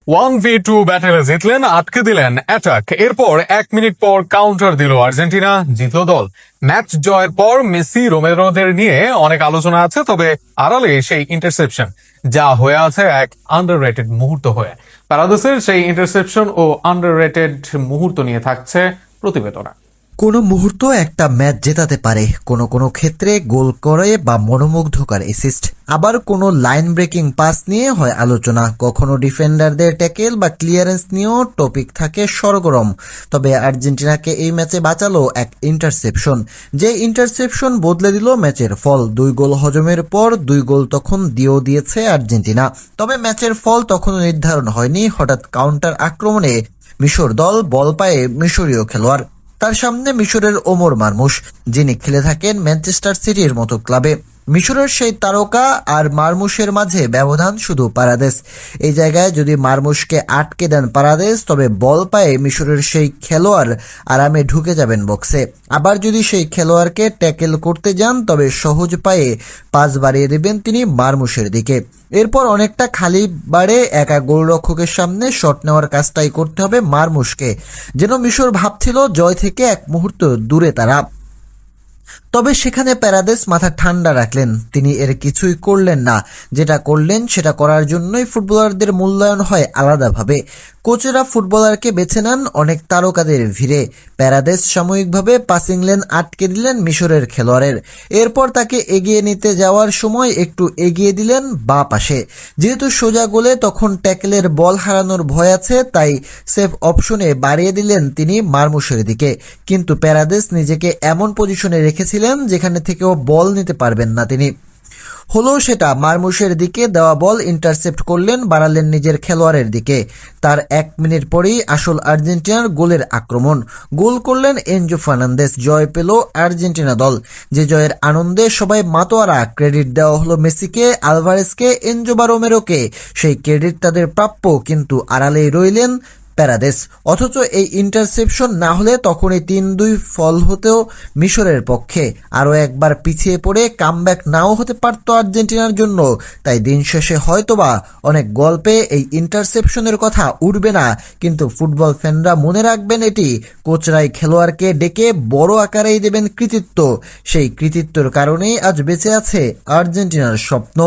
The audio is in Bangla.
1v2 ব্যাটেলে জিতলেন, আটকে দিলেন অ্যাটাক। এরপর 1 মিনিট পর কাউন্টার দিল আর্জেন্টিনা, জিতল দল। ম্যাচ জয়ের পর মেসি রোমেরোদের নিয়ে অনেক আলোচনা আছে, তবে আড়ালে সেই ইন্টারসেপশন যা হয়ে আছে এক আন্ডাররেটেড মুহূর্ত হয়ে। প্যারাদেসের সেই ইন্টারসেপশন ও আন্ডাররেটেড মুহূর্ত নিয়ে থাকছে প্রতিবেদনা। কোনো মুহূর্ত একটা ম্যাচ জেতাতে পারে, কোনো কোনো ক্ষেত্রে গোল করে বা মনোমুগ্ধকর অ্যাসিস্ট, আবার কোনো লাইন ব্রেকিং পাস নিয়ে হয় আলোচনা, কখনো ডিফেন্ডারদের ট্যাকেল বা ক্লিয়ারেন্স নিয়েও টপিক থাকে সরগরম। তবে আর্জেন্টিনাকে এই ম্যাচে বাঁচালো এক ইন্টারসেপশন, যে ইন্টারসেপশন বদলে দিল ম্যাচের ফল। 2 গোল হজমের পর 2 গোল তখন দিয়েও দিয়েছে আর্জেন্টিনা। তবে ম্যাচের ফল তখনও নির্ধারণ হয়নি। হঠাৎ কাউন্টার আক্রমণে মিশর দল বল পায়ে মিশরীয় খেলোয়াড়, তার সামনে মিশরের ওমর মারমুশ, যিনি খেলে থাকেন ম্যানচেস্টার সিটির মতো ক্লাবে। মিশরের সেই তারকা আর মারমুশের মাঝে ব্যবধান শুধু পারাদেস। এই জায়গায় যদি মারমুশকে আটকে দেন পারাদেস, তবে বল পায়ে মিশরের সেই খেলোয়াড় আরামে ঢুকে যাবেন বক্সে। আবার যদি সেই খেলোয়াড়কে ট্যাকেল করতে যান, তবে সহজ পায়ে পাস বাড়িয়ে দেবেন তিনি মারমুশের দিকে। এরপর অনেকটা খালি বারে একা গোলরক্ষকের সামনে শট নেওয়ার কাজটাই করতে হবে মারমুশকে, যেন মিশর ভাবছিল জয় থেকে এক মুহূর্ত দূরে তারা। তবে সেখানে প্যারাদেস মাথা ঠান্ডা রাখলেন, তিনি এর কিছুই করলেন না। যেটা করলেন সেটা করার জন্যই ফুটবলারদের মূল্যায়ন হয় আলাদাভাবে। কোচেরা ফুটবলারকে বেছে নেন অনেক তারকাদের ভিড়ে। প্যারাদেস সাময়িকভাবে পাসিং লেন আটকে দিলেন মিশরের খেলোয়াড়ের। এরপর তাকে এগিয়ে নিতে যাওয়ার সময় একটু এগিয়ে দিলেন বাঁ পাশে। যেহেতু সোজা গোলে তখন ট্যাকেলের বল হারানোর ভয় আছে, তাই সেফ অপশনে বাড়িয়ে দিলেন তিনি মারমুশের দিকে। কিন্তু প্যারাদেস নিজেকে এমন পজিশনে রেখেছিলেন যেখানে থেকেও বল নিতে পারবেন না তিনি। হলো সেটা, মারমুশের দিকে দেওয়া বল ইন্টারসেপ্ট করলেন, বাড়ালেন নিজের খেলোয়াড়ের দিকে। তার 1 মিনিট পরেই আসল আর্জেন্টিনার গোলের আক্রমণ। গোল করলেন এনজো ফার্নান্দেস। জয় পেল আর্জেন্টিনা দল। যে জয়ের আনন্দে সবাই মাতোয়ারা। ক্রেডিট দেওয়া হলো মেসিকে, আলভারেজকে, এনজো বা রোমেরোকে। সেই ক্রেডিট তাদের প্রাপ্য, কিন্তু আড়ালেই রইলেন প্যারাদেস। অথচ এই ইন্টারসেপশন না হলে তখনই 3-2 ফল হতেও মিশরের পক্ষে। আরও একবার পিছিয়ে পড়ে কামব্যাক নাও হতে পারত আর্জেন্টিনার জন্য। তাই দিন শেষে হয়তোবা অনেক গল্পে এই ইন্টারসেপশনের কথা উঠবে না, কিন্তু ফুটবল ফ্যানরা মনে রাখবেন এটি। কোচরাই খেলোয়াড়কে ডেকে বড় আকারেই দেবেন কৃতিত্ব। সেই কৃতিত্বের কারণেই আজ বেঁচে আছে আর্জেন্টিনার স্বপ্ন।